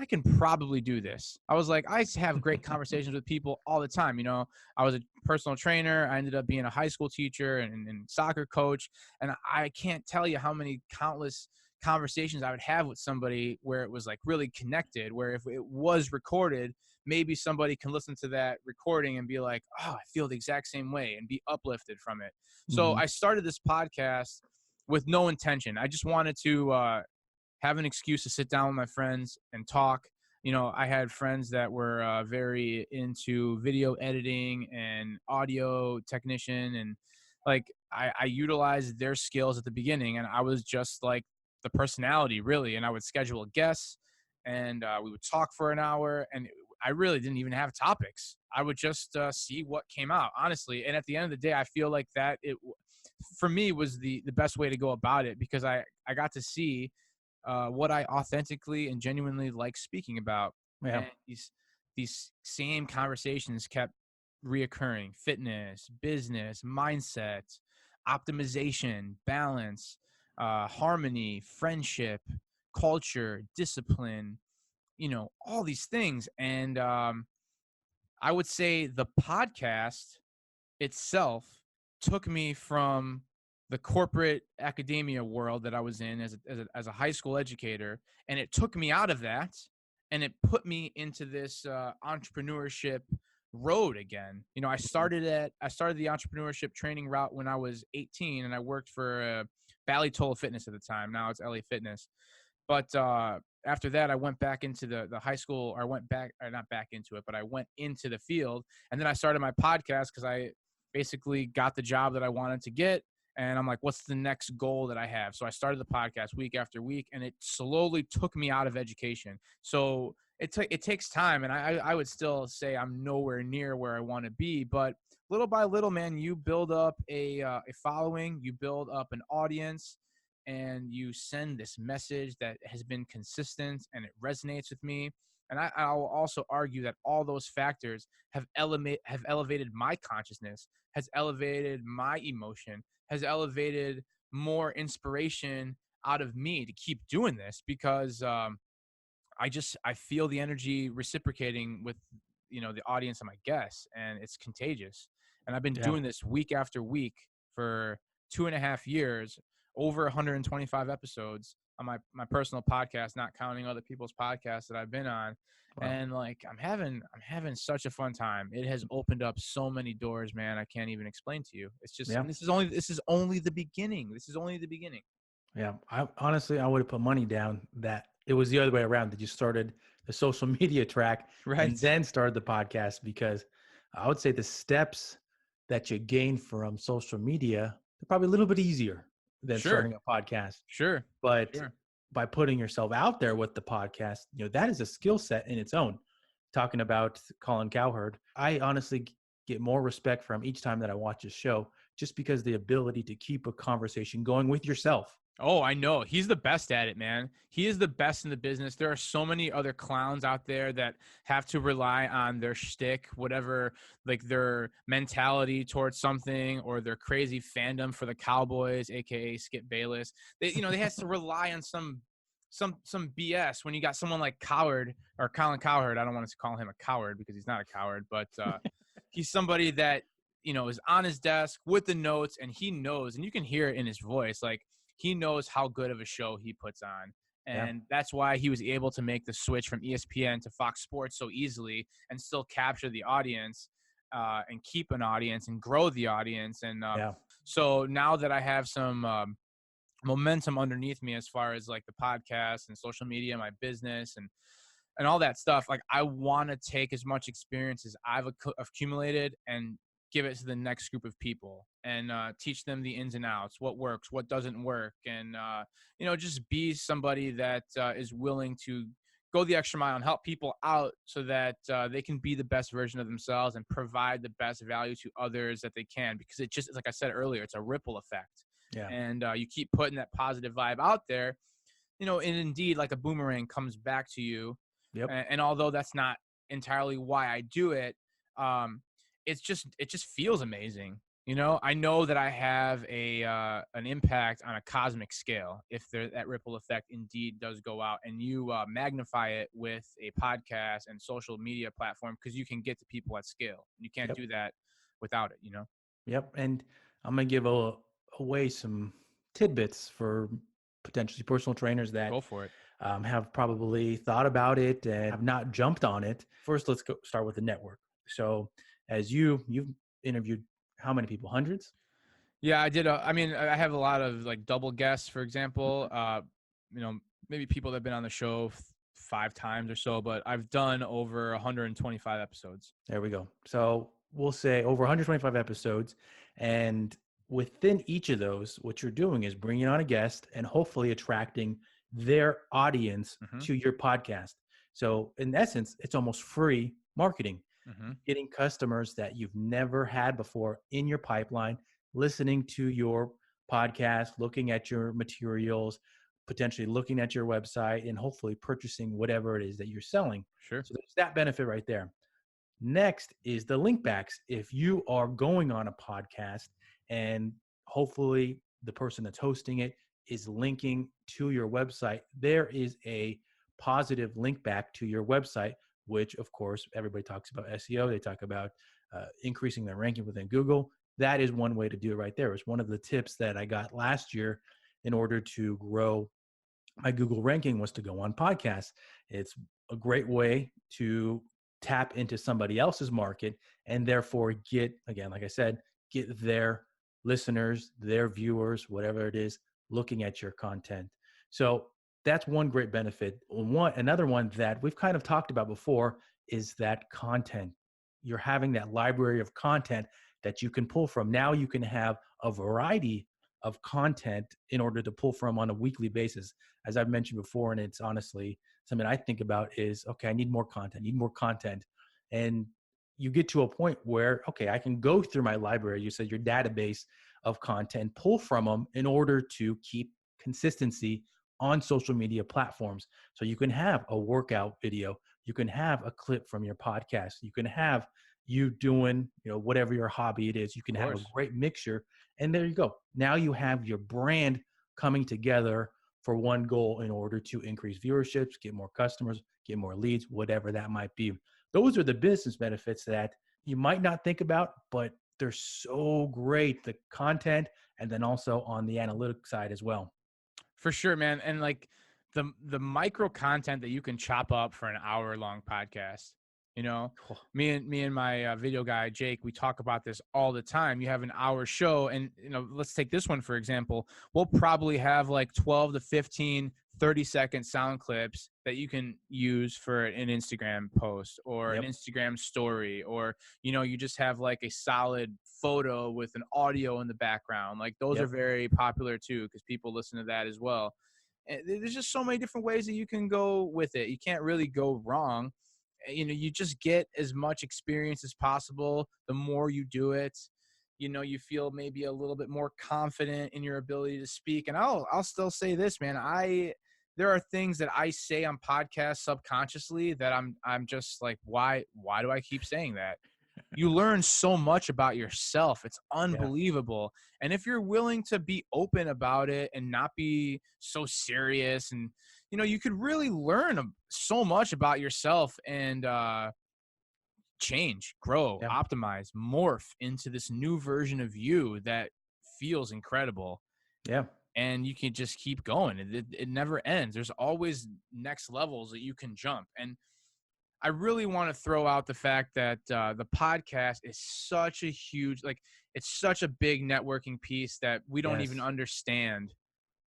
I can probably do this. I was like, I have great conversations with people all the time. You know, I was a personal trainer. I ended up being a high school teacher and soccer coach. And I can't tell you how many countless conversations I would have with somebody where it was like really connected, where if it was recorded, maybe somebody can listen to that recording and be like, oh, I feel the exact same way and be uplifted from it. So Mm-hmm. I started this podcast with no intention. I just wanted to have an excuse to sit down with my friends and talk. You know, I had friends that were very into video editing and audio technician, and like I utilized their skills at the beginning, and I was just like the personality really. And I would schedule guests, and we would talk for an hour, and I really didn't even have topics. I would just see what came out, honestly. And at the end of the day, I feel like that for me was the best way to go about it, because I got to see what I authentically and genuinely like speaking about. Yeah. And these same conversations kept reoccurring: fitness, business, mindset, optimization, balance, harmony, friendship, culture, discipline, you know, all these things. And I would say the podcast itself took me from the corporate academia world that I was in as a high school educator, and it took me out of that, and it put me into this entrepreneurship road again. You know, I started the entrepreneurship training route when I was 18, and I worked for Ballytola Fitness at the time. Now it's LA Fitness. But after that, I went back into the high school, or went back, or not back into it, but I went into the field. And then I started my podcast because I basically got the job that I wanted to get. And I'm like, what's the next goal that I have? So I started the podcast week after week, and it slowly took me out of education. So it takes time. And I would still say I'm nowhere near where I want to be. But little by little, man, you build up a following, you build up an audience, and you send this message that has been consistent, and it resonates with me. And I'll also argue that all those factors have elevated my consciousness, has elevated my emotion, has elevated more inspiration out of me to keep doing this, because I feel the energy reciprocating with, you know, the audience and my guests, and it's contagious. And I've been doing this week after week for 2.5 years, over 125 episodes on my personal podcast, not counting other people's podcasts that I've been on. Wow. And like, I'm having such a fun time. It has opened up so many doors, man. I can't even explain to you. It's just, this is only the beginning. This is only the beginning. Yeah. I honestly would have put money down that it was the other way around, that you started the social media track and then started the podcast, because I would say the steps that you gain from social media are probably a little bit easier than starting a podcast. Sure. But by putting yourself out there with the podcast, you know, that is a skill set in its own. Talking about Colin Cowherd, I honestly get more respect from each time that I watch his show, just because the ability to keep a conversation going with yourself. Oh, I know. He's the best at it, man. He is the best in the business. There are so many other clowns out there that have to rely on their shtick, whatever, like their mentality towards something, or their crazy fandom for the Cowboys, aka Skip Bayless. They have to rely on some BS. When you got someone like Cowherd, or Colin Cowherd, I don't want to call him a coward because he's not a coward, but he's somebody that, you know, is on his desk with the notes, and he knows, and you can hear it in his voice, like, he knows how good of a show he puts on. And that's why he was able to make the switch from ESPN to Fox Sports so easily, and still capture the audience, and keep an audience and grow the audience. And so now that I have some momentum underneath me as far as like the podcast and social media, my business, and all that stuff, like, I want to take as much experience as I've accumulated and give it to the next group of people, and teach them the ins and outs, what works, what doesn't work. And, you know, just be somebody that is willing to go the extra mile and help people out, so that they can be the best version of themselves and provide the best value to others that they can. Because it just, like I said earlier, it's a ripple effect. And you keep putting that positive vibe out there, you know, and indeed, like a boomerang, comes back to you. And although that's not entirely why I do it, it just feels amazing. I know that I have an impact on a cosmic scale if that ripple effect indeed does go out, and you magnify it with a podcast and social media platform, because you can get to people at scale. You can't Yep. do that without it. Yep. And I'm going to give away some tidbits for potentially personal trainers that Go for it. have probably thought about it and have not jumped on it. First, let's start with the network. So as you've interviewed how many people? Hundreds? Yeah, I did. I mean, I have a lot of like double guests, for example. Maybe people that have been on the show 5 times or so, but I've done over 125 episodes. There we go. So we'll say over 125 episodes. And within each of those, what you're doing is bringing on a guest and hopefully attracting their audience Mm-hmm. to your podcast. So in essence, it's almost free marketing, Mm-hmm. getting customers that you've never had before in your pipeline, listening to your podcast, looking at your materials, potentially looking at your website, and hopefully purchasing whatever it is that you're selling. Sure. So there's that benefit right there. Next is the link backs. If you are going on a podcast and hopefully the person that's hosting it is linking to your website, there is a positive link back to your website, which of course everybody talks about SEO. They talk about increasing their ranking within Google. That is one way to do it right there. It's one of the tips that I got last year in order to grow my Google ranking was to go on podcasts. It's a great way to tap into somebody else's market and therefore get, again, like I said, get their listeners, their viewers, whatever it is, looking at your content. So that's one great benefit. Another one that we've kind of talked about before is that content. You're having that library of content that you can pull from. Now you can have a variety of content in order to pull from on a weekly basis. As I've mentioned before, and it's honestly something I think about is, okay, I need more content. And you get to a point where, okay, I can go through my library, you said your database of content, pull from them in order to keep consistency on social media platforms. So you can have a workout video, you can have a clip from your podcast, you can have you doing, whatever your hobby it is, you can have a great mixture. And there you go. Now you have your brand coming together for one goal in order to increase viewerships, get more customers, get more leads, whatever that might be. Those are the business benefits that you might not think about, but they're so great, the content, and then also on the analytic side as well. For sure, man. And like the micro content that you can chop up for an hour-long podcast. Me and my video guy Jake, we talk about this all the time. You have an hour show, and let's take this one for example. We'll probably have like 12 to 15 30-second sound clips that you can use for an Instagram post or an Instagram story, or you just have like a solid photo with an audio in the background. Like those are very popular too, because people listen to that as well. And there's just so many different ways that you can go with it. You can't really go wrong. You just get as much experience as possible. The more you do it, you feel maybe a little bit more confident in your ability to speak. And I'll still say this, man. There are things that I say on podcasts subconsciously that I'm just like, why do I keep saying that? You learn so much about yourself. It's unbelievable. And if you're willing to be open about it and not be so serious, and you could really learn so much about yourself and change, grow, optimize, morph into this new version of you that feels incredible. Yeah. And you can just keep going. It never ends. There's always next levels that you can jump. And I really want to throw out the fact that the podcast is such a huge, it's such a big networking piece that we don't even understand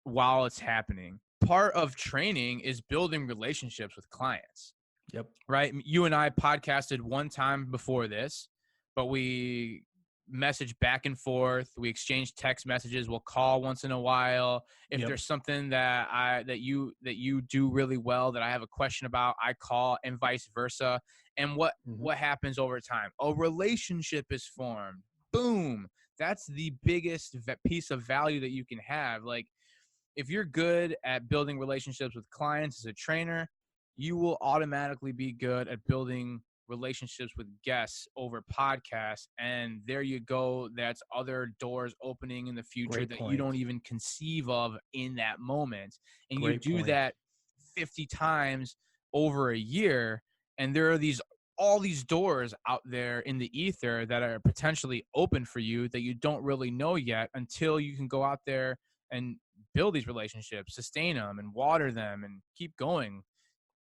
while it's happening. Part of training is building relationships with clients. Yep. Right. You and I podcasted one time before this, but we message back and forth. We exchange text messages. We'll call once in a while. If there's something that you do really well that I have a question about, I call, and vice versa. And what happens over time? A relationship is formed. Boom. That's the biggest piece of value that you can have. Like, if you're good at building relationships with clients as a trainer, you will automatically be good at building relationships with guests over podcasts. And there you go. That's other doors opening in the future Great that you point. don't even conceive of in that moment. And you Great do point. that 50 times over a year. And there are all these doors out there in the ether that are potentially open for you that you don't really know yet until you can go out there and build these relationships, sustain them and water them and keep going.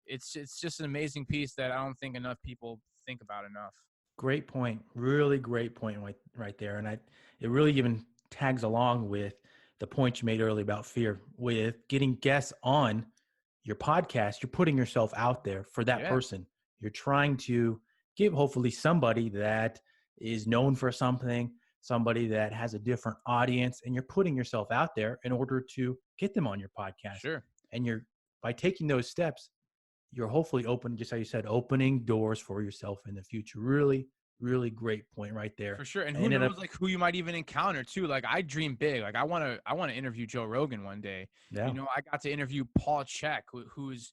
It's just an amazing piece that I don't think enough people think about enough. Great point. Really great point right there. And it really even tags along with the point you made earlier about fear. With getting guests on your podcast, you're putting yourself out there for that Yeah, person. You're trying to give hopefully somebody that is known for something, somebody that has a different audience, and you're putting yourself out there in order to get them on your podcast. sure. And by taking those steps, you're hopefully open, just how you said, opening doors for yourself in the future. Really, really great point right there. For sure. And I who ended up, knows like who you might even encounter too. Like I dream big. Like I want to interview Joe Rogan one day. yeah, I got to interview Paul Chek, who's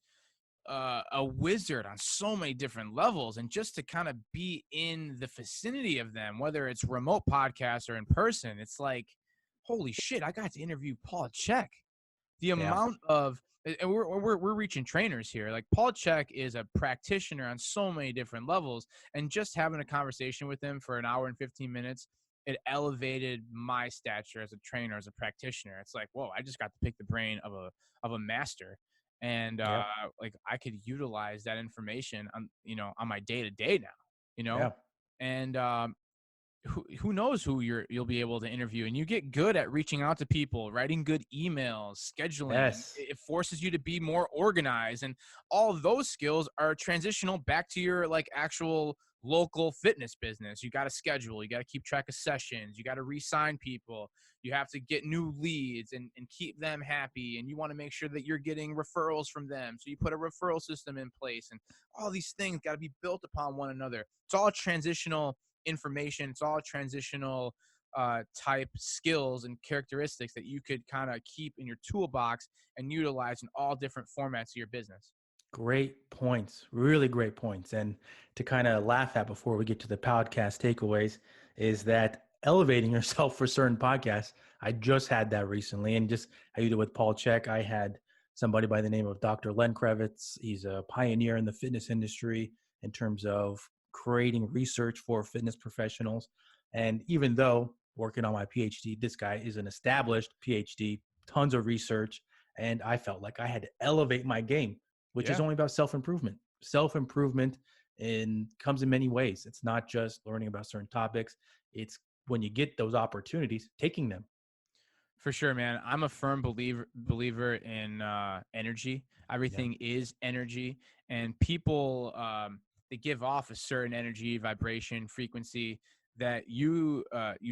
a wizard on so many different levels, and just to kind of be in the vicinity of them, whether it's remote podcasts or in person, it's like, holy shit, I got to interview Paul Chek. The yeah, amount of and we're reaching trainers here. Like Paul Chek is a practitioner on so many different levels, and just having a conversation with him for an hour and 15 minutes, it elevated my stature as a trainer, as a practitioner. It's like, whoa, I just got to pick the brain of a master, and yeah, like I could utilize that information on on my day to day now, yeah. and who knows who you'll be able to interview. And you get good at reaching out to people, writing good emails, scheduling. Yes. It forces you to be more organized, and all of those skills are transitional back to your like actual local fitness business. You got to schedule, you got to keep track of sessions, you got to re-sign people, you have to get new leads and keep them happy, and you want to make sure that you're getting referrals from them, so you put a referral system in place, and all these things got to be built upon one another. It's all transitional information. It's all transitional type skills and characteristics that you could kind of keep in your toolbox and utilize in all different formats of your business. Great points. Really great points. And to kind of laugh at before we get to the podcast takeaways is that elevating yourself for certain podcasts. I just had that recently. And just how you did with Paul Chek, I had somebody by the name of Dr. Len Kravitz. He's a pioneer in the fitness industry in terms of creating research for fitness professionals. And even though working on my PhD, this guy is an established PhD, tons of research. And I felt like I had to elevate my game, which is Yeah. only about self-improvement. Self-improvement comes in many ways. It's not just learning about certain topics. It's when you get those opportunities, taking them. For sure, man. I'm a firm believer in energy. Yeah. Everything is energy, and people they give off a certain energy, vibration, frequency that you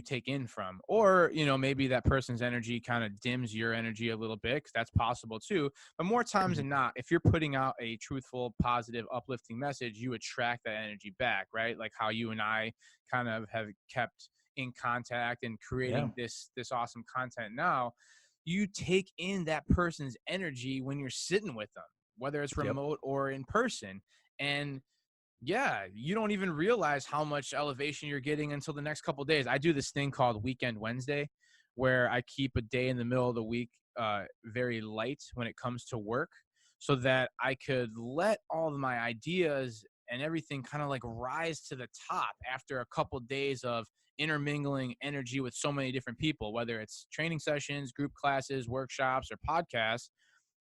take in from, or maybe that person's energy kind of dims your energy a little bit, 'cause that's possible too. But more times Mhm. than not, if you're putting out a truthful, positive, uplifting message, you attract that energy back, right? Like how you and I kind of have kept in contact and Yeah. creating this awesome content now. You take in that person's energy when you're sitting with them, whether it's Yep. remote or in person. And yeah, you don't even realize how much elevation you're getting until the next couple of days. I do this thing called Weekend Wednesday, where I keep a day in the middle of the week very light when it comes to work, so that I could let all of my ideas and everything kind of like rise to the top after a couple of days of intermingling energy with so many different people, whether it's training sessions, group classes, workshops, or podcasts,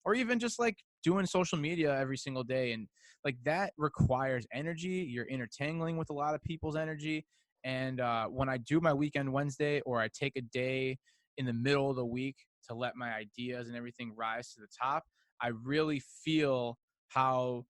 or even just like doing social media every single day. And like that requires energy. You're intertangling with a lot of people's energy. And when I do my Weekend Wednesday, or I take a day in the middle of the week to let my ideas and everything rise to the top, I really feel how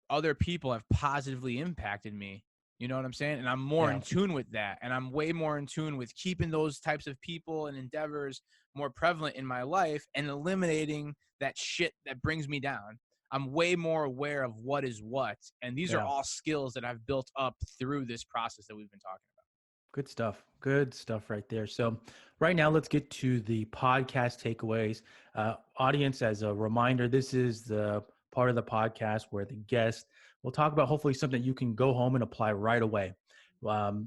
other people have positively impacted me. You know what I'm saying? And I'm more Yeah. in tune with that. And I'm way more in tune with keeping those types of people and endeavors more prevalent in my life and eliminating that shit that brings me down. I'm way more aware of what is what. And these are Yeah. all skills that I've built up through this process that we've been talking about. Good stuff. Good stuff right there. So right now, let's get to the podcast takeaways. Audience, as a reminder, this is the part of the podcast where the guest will talk about hopefully something you can go home and apply right away.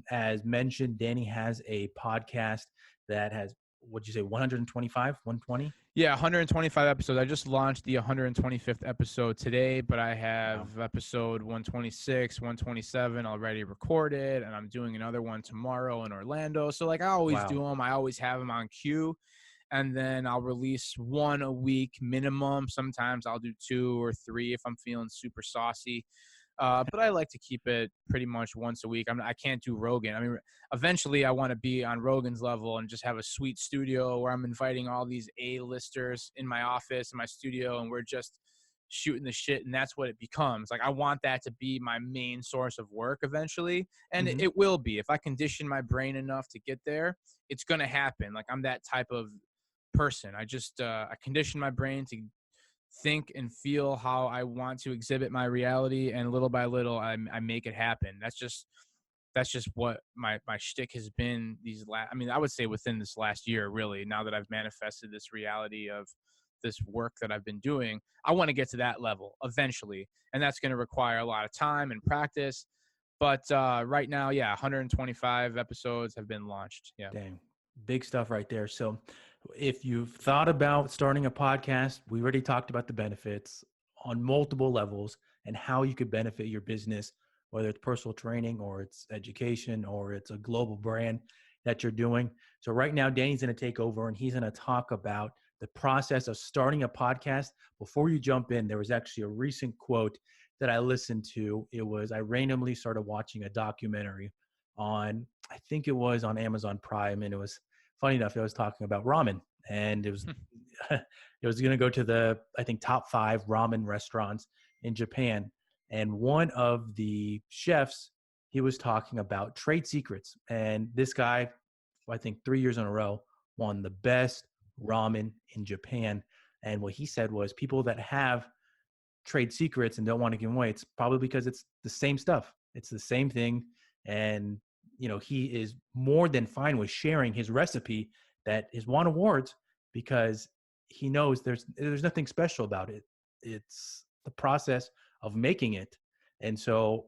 As mentioned, Danny has a podcast that has, what'd you say, 125, 120? Yeah, 125 episodes. I just launched the 125th episode today, but I Wow. have episode 126, 127 already recorded, and I'm doing another one tomorrow in Orlando. So like I always do Wow. them. I always have them on queue, and then I'll release one a week minimum. Sometimes I'll do 2 or 3 if I'm feeling super saucy. But I like to keep it pretty much once a week. I can't do Rogan. I mean, eventually I want to be on Rogan's level and just have a sweet studio where I'm inviting all these A-listers in my office, in my studio, and we're just shooting the shit. And that's what it becomes. Like, I want that to be my main source of work eventually. And Hmm. it will be. If I condition my brain enough to get there, it's going to happen. Like, I'm that type of person. I condition my brain to think and feel how I want to exhibit my reality, and little by little, I make it happen. That's just what my shtick has been these last. I mean, I would say within this last year, really. Now that I've manifested this reality of this work that I've been doing, I want to get to that level eventually, and that's going to require a lot of time and practice. But right now, yeah, 125 episodes have been launched. Yeah. Dang, big stuff right there. So, if you've thought about starting a podcast, we already talked about the benefits on multiple levels and how you could benefit your business, whether it's personal training or it's education or it's a global brand that you're doing. So, right now, Danny's going to take over and he's going to talk about the process of starting a podcast. Before you jump in, there was actually a recent quote that I listened to. I randomly started watching a documentary on, I think it was on Amazon Prime, and it was funny enough, it was talking about ramen, and it was it was going to go to the, I think, top 5 ramen restaurants in Japan, and one of the chefs, he was talking about trade secrets, and this guy, I think 3 years in a row, won the best ramen in Japan. And what he said was, people that have trade secrets and don't want to give them away, it's probably because it's the same stuff. It's the same thing. And, he is more than fine with sharing his recipe that has won awards, because he knows there's nothing special about it. It's the process of making it. And so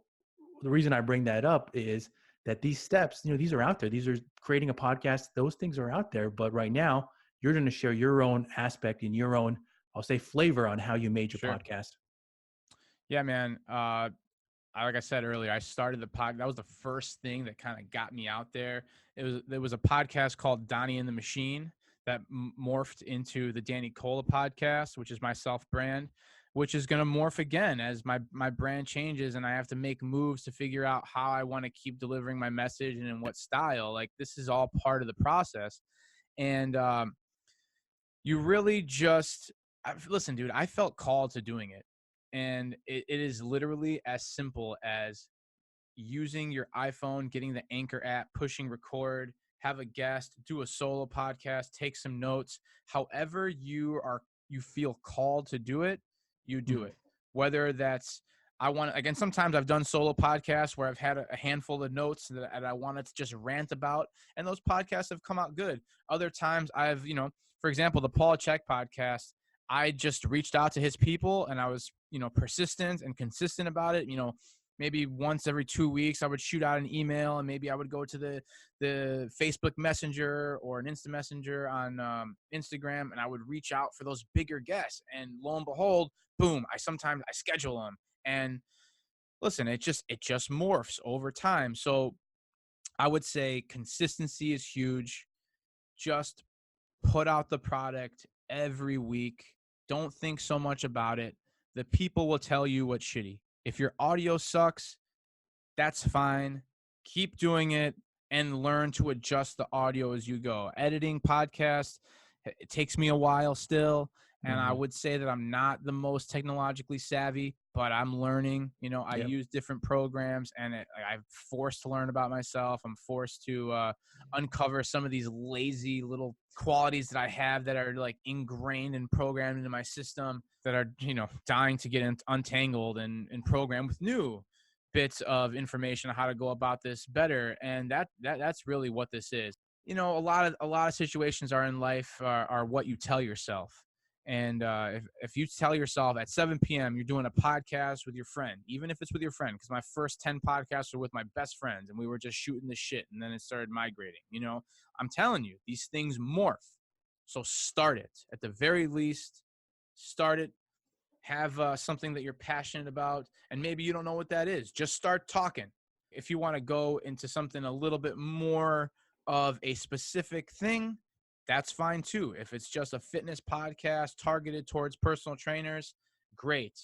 the reason I bring that up is that these steps, these are out there. These are creating a podcast. Those things are out there. But right now, you're going to share your own aspect and your own, I'll say, flavor on how you made your Sure. podcast. Yeah, man. Like I said earlier, I started the pod. That was the first thing that kind of got me out there. There was a podcast called Donnie and the Machine that morphed into the Danny Cola podcast, which is my self brand, which is going to morph again as my brand changes and I have to make moves to figure out how I want to keep delivering my message and in what style. Like, this is all part of the process. And you really just listen, dude. I felt called to doing it, and it is literally as simple as using your iPhone, getting the Anchor app, pushing record, have a guest, do a solo podcast, take some notes. However you feel called to do it, you do Mhm. it. Whether that's again, sometimes I've done solo podcasts where I've had a handful of notes that I wanted to just rant about, and those podcasts have come out good. Other times I've, for example, the Paul Check podcast, I just reached out to his people and I was, persistent and consistent about it. Maybe once every 2 weeks I would shoot out an email, and maybe I would go to the Facebook Messenger or an Insta Messenger on Instagram, and I would reach out for those bigger guests. And lo and behold, boom, I schedule them. And listen, it just morphs over time. So I would say consistency is huge. Just put out the product every week. Don't think so much about it. The people will tell you what's shitty. If your audio sucks, that's fine. Keep doing it and learn to adjust the audio as you go. Editing podcasts, it takes me a while still. And I Mhm. would say that I'm not the most technologically savvy, but I'm learning. I Yep. use different programs, and I'm forced to learn about myself. I'm forced to uncover some of these lazy little qualities that I have that are like ingrained and programmed into my system that are, dying to get untangled and programmed with new bits of information on how to go about this better. And that's really what this is. A lot of situations are in life are what you tell yourself. And if you tell yourself at 7 p.m. you're doing a podcast with your friend, even if it's with your friend, because my first 10 podcasts were with my best friends and we were just shooting the shit and then it started migrating. I'm telling you, these things morph. So start it. At the very least, start it. Have something that you're passionate about, and maybe you don't know what that is. Just start talking. If you want to go into something a little bit more of a specific thing, that's fine too. If it's just a fitness podcast targeted towards personal trainers, great.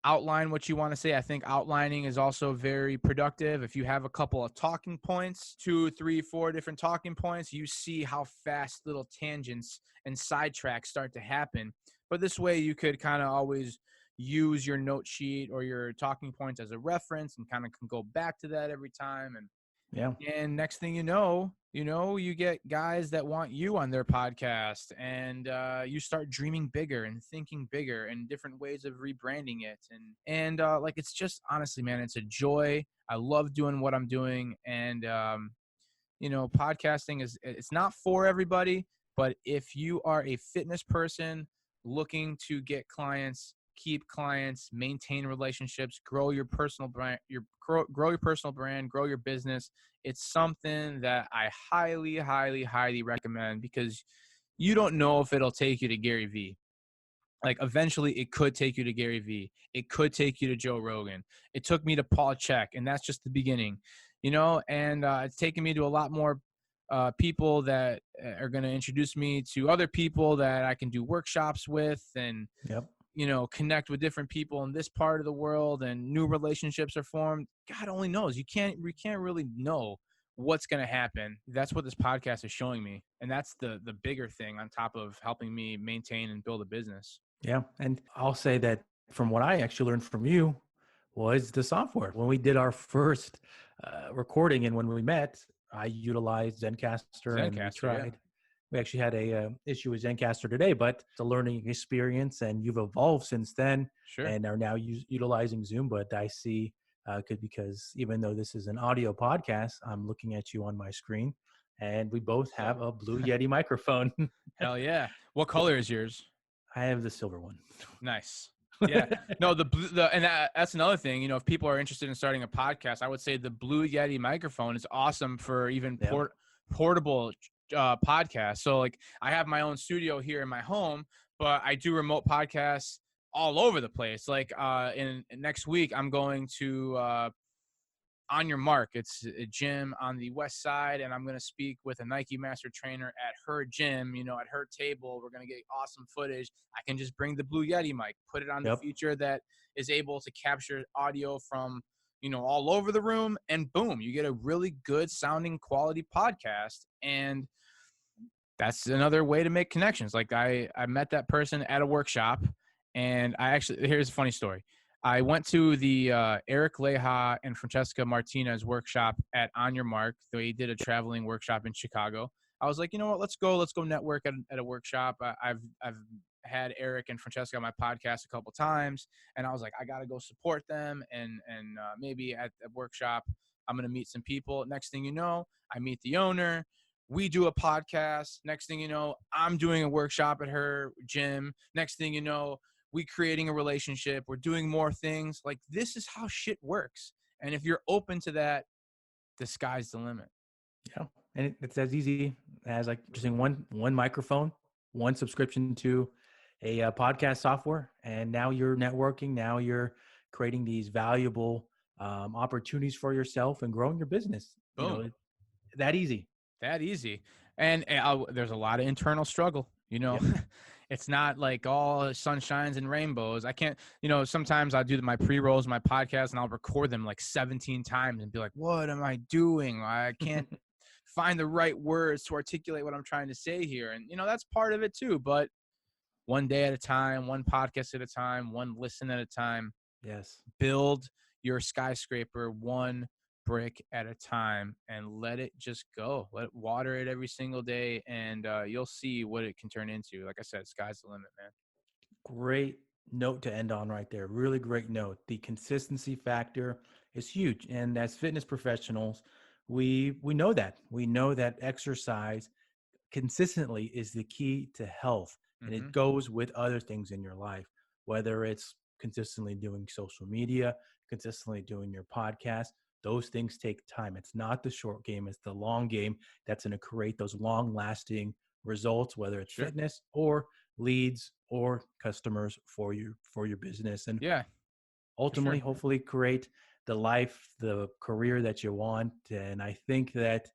Outline what you want to say. I think outlining is also very productive. If you have a couple of talking points, 2, 3, 4 different talking points, you see how fast little tangents and sidetracks start to happen. But this way you could kind of always use your note sheet or your talking points as a reference and kind of can go back to that every time. And next thing you know, you get guys that want you on their podcast, and you start dreaming bigger and thinking bigger and different ways of rebranding it. And like, it's just, honestly, man, it's a joy. I love doing what I'm doing. And, podcasting it's not for everybody, but if you are a fitness person looking to get clients, keep clients, maintain relationships, grow your personal brand, grow your personal brand, grow your business, it's something that I highly, highly, highly recommend, because you don't know if it'll take you to Gary Vee. Like, eventually it could take you to Gary Vee. It could take you to Joe Rogan. It took me to Paul Chek, and that's just the beginning, and it's taken me to a lot more people that are going to introduce me to other people that I can do workshops with, and connect with different people in this part of the world, and new relationships are formed. God only knows. We can't really know what's going to happen. That's what this podcast is showing me. And that's the bigger thing on top of helping me maintain and build a business. Yeah. And I'll say that from what I actually learned from you was the software. When we did our first recording and when we met, I utilized Zencaster and we tried. Yeah. We actually had a issue with Zencaster today, but it's a learning experience, and you've evolved since then. Sure. And are now utilizing Zoom. But I see, because even though this is an audio podcast, I'm looking at you on my screen, and we both have a Blue Yeti microphone. Hell yeah. What color is yours? I have the silver one. Nice. Yeah. No, that's another thing. If people are interested in starting a podcast, I would say the Blue Yeti microphone is awesome for even portable podcast. So like, I have my own studio here in my home, but I do remote podcasts all over the place. Like in next week, I'm going to On Your Mark. It's a gym on the west side, and I'm going to speak with a Nike master trainer at her gym, at her table. We're going to get awesome footage. I can just bring the Blue Yeti mic, put it on the feature that is able to capture audio from all over the room, and boom, you get a really good sounding quality podcast. And that's another way to make connections. Like, I met that person at a workshop, and here's a funny story. I went to the Eric Leha and Francesca Martinez workshop at On Your Mark. They did a traveling workshop in Chicago. I was like, you know what, let's go network at a workshop. I've had Eric and Francesca on my podcast a couple times, and I was like, I got to go support them, and maybe at the workshop, I'm going to meet some people. Next thing you know, I meet the owner. We do a podcast. Next thing you know, I'm doing a workshop at her gym. Next thing you know, we creating a relationship. We're doing more things. Like, this is how shit works. And if you're open to that, the sky's the limit. Yeah. And it's as easy as like just one microphone, one subscription to a podcast software. And now you're networking. Now you're creating these valuable opportunities for yourself and growing your business. Boom. That easy. That easy. And there's a lot of internal struggle, Yep. It's not like all sunshines and rainbows. I can't, sometimes I'll do my pre-rolls, my podcast, and I'll record them like 17 times and be like, what am I doing? I can't find the right words to articulate what I'm trying to say here. And, that's part of it too. But one day at a time, one podcast at a time, one listen at a time. Yes. Build your skyscraper one brick at a time, and let it just go. Water it every single day, and you'll see what it can turn into. Like I said, sky's the limit, man. Great note to end on right there. Really great note. The consistency factor is huge. And as fitness professionals, we know that. We know that exercise consistently is the key to health. And Mm-hmm. it goes with other things in your life, whether it's consistently doing social media, consistently doing your podcast. Those things take time. It's not the short game, it's the long game that's going to create those long lasting results, whether it's Sure. fitness or leads or customers for your business. And Yeah, for ultimately, sure. hopefully, create the life, the career that you want. And I think that,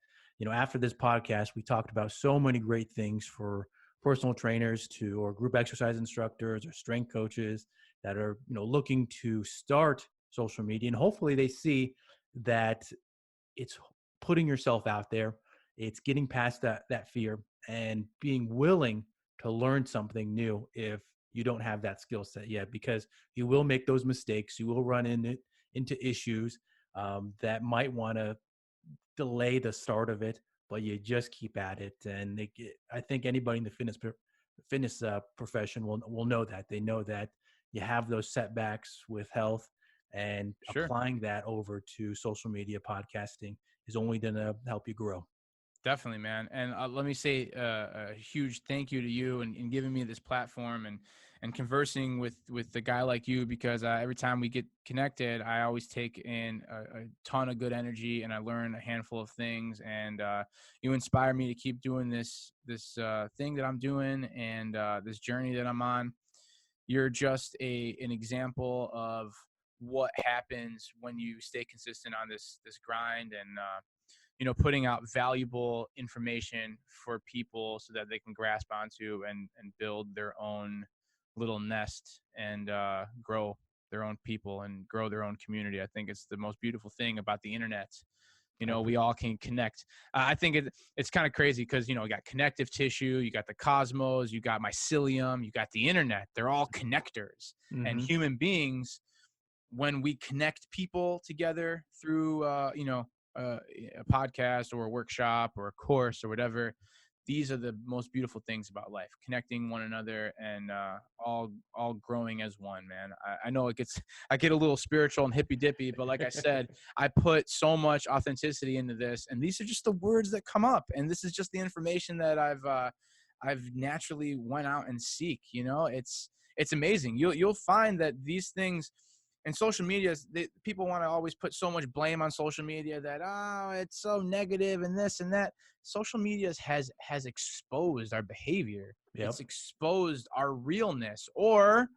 after this podcast, we talked about so many great things for personal trainers or group exercise instructors or strength coaches that are, looking to start social media. And hopefully they see that it's putting yourself out there. It's getting past that fear and being willing to learn something new if you don't have that skill set yet, because you will make those mistakes. You will run into issues that might want to delay the start of it, but you just keep at it. And I think anybody in the fitness profession will know that. They know that you have those setbacks with health, and Sure. applying that over to social media podcasting is only going to help you grow. Definitely, man. And let me say a huge thank you to you and giving me this platform and conversing with a guy like you, because every time we get connected, I always take in a ton of good energy and I learn a handful of things. And you inspire me to keep doing this thing that I'm doing and this journey that I'm on. You're just an example of what happens when you stay consistent on this grind and putting out valuable information for people so that they can grasp onto and build their own little nest and grow their own people and grow their own community. I think it's the most beautiful thing about the internet. We all can connect. I think it's kind of crazy because, you got connective tissue, you got the cosmos, you got mycelium, you got the internet. They're all connectors. And Mm-hmm. human beings, when we connect people together through, a podcast or a workshop or a course or whatever, these are the most beautiful things about life, connecting one another and all growing as one, man. I know I get a little spiritual and hippy dippy, but like I said, I put so much authenticity into this, and these are just the words that come up, and this is just the information that I've naturally went out and seek. It's amazing. You'll find that these things and social media, people want to always put so much blame on social media that, it's so negative and this and that. Social media has exposed our behavior. It's Yep. exposed our realness, or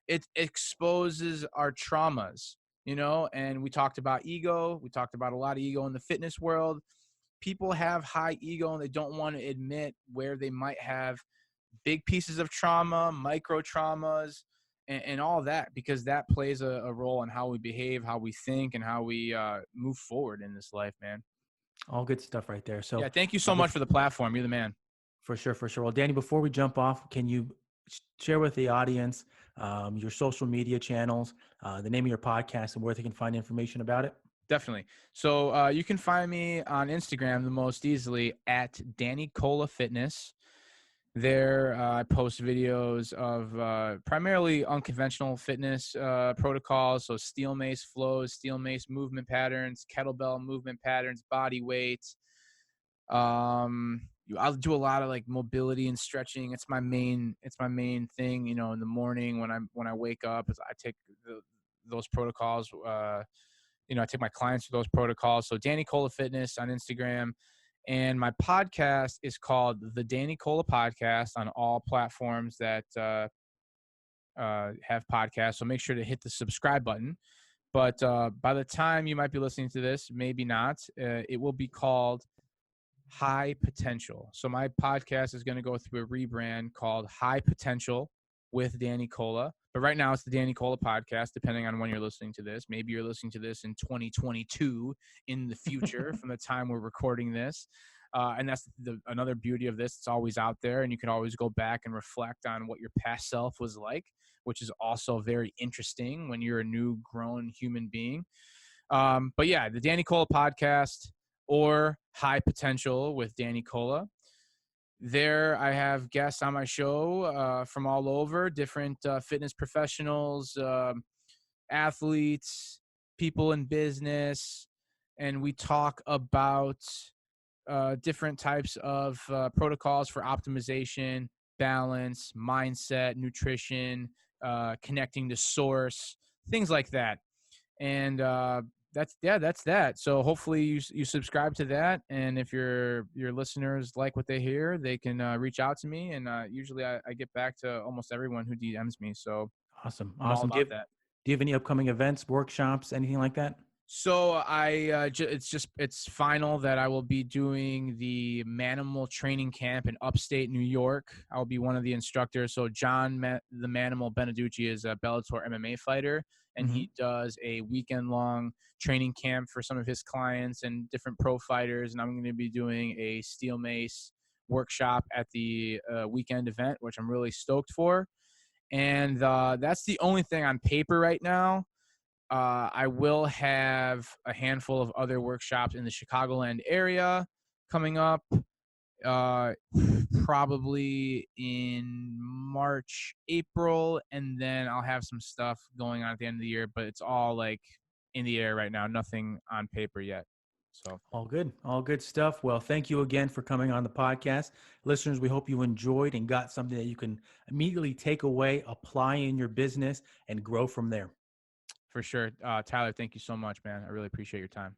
it exposes our traumas, and we talked about ego. We talked about a lot of ego in the fitness world. People have high ego and they don't want to admit where they might have big pieces of trauma, micro traumas, and all that, because that plays a role in how we behave, how we think, and how we move forward in this life, man. All good stuff right there. Yeah, So, thank you so much for the platform. You're the man. for sure, for sure. Well, Danny, before we jump off, can you share with the audience your social media channels, the name of your podcast, and where they can find information about it? Definitely. So you can find me on Instagram the most easily at Danny Cola Fitness. There, I post videos of primarily unconventional fitness protocols, so steel mace flows, steel mace movement patterns, kettlebell movement patterns, body weight. I'll do a lot of like mobility and stretching. It's my main thing. In the morning when I wake up, is I take those protocols. I take my clients through those protocols. So Danny Cola Fitness on Instagram. And my podcast is called the Danny Cola Podcast on all platforms that have podcasts. So make sure to hit the subscribe button. But by the time you might be listening to this, maybe not, it will be called High Potential. So my podcast is going to go through a rebrand called High Potential with Danny Cola. But right now it's the Danny Cola Podcast, depending on when you're listening to this. Maybe you're listening to this in 2022 in the future from the time we're recording this. And that's another beauty of this. It's always out there, and you can always go back and reflect on what your past self was like, which is also very interesting when you're a new grown human being. But yeah, the Danny Cola Podcast or High Potential with Danny Cola. There, I have guests on my show from all over, different fitness professionals, athletes, people in business, and we talk about different types of protocols for optimization, balance, mindset, nutrition, connecting to source, things like that. And that's that. So hopefully you subscribe to that, and if your listeners like what they hear, they can reach out to me, and usually I get back to almost everyone who DMs me. So Awesome. I'm all Awesome. about that. Do you have any upcoming events, workshops, anything like that? So it's final that I will be doing the Manimal training camp in upstate New York. I'll be one of the instructors. So the Manimal Beneducci is a Bellator MMA fighter, and Mm-hmm. he does a weekend long training camp for some of his clients and different pro fighters. And I'm going to be doing a steel mace workshop at the weekend event, which I'm really stoked for. And that's the only thing on paper right now. I will have a handful of other workshops in the Chicagoland area coming up, uh, probably in March, April, and then I'll have some stuff going on at the end of the year, but it's all like in the air right now, nothing on paper yet. So All good stuff. Well, thank you again for coming on the podcast. Listeners, we hope you enjoyed and got something that you can immediately take away, apply in your business, and grow from there. for sure, Tyler, thank you so much, man. I really appreciate your time.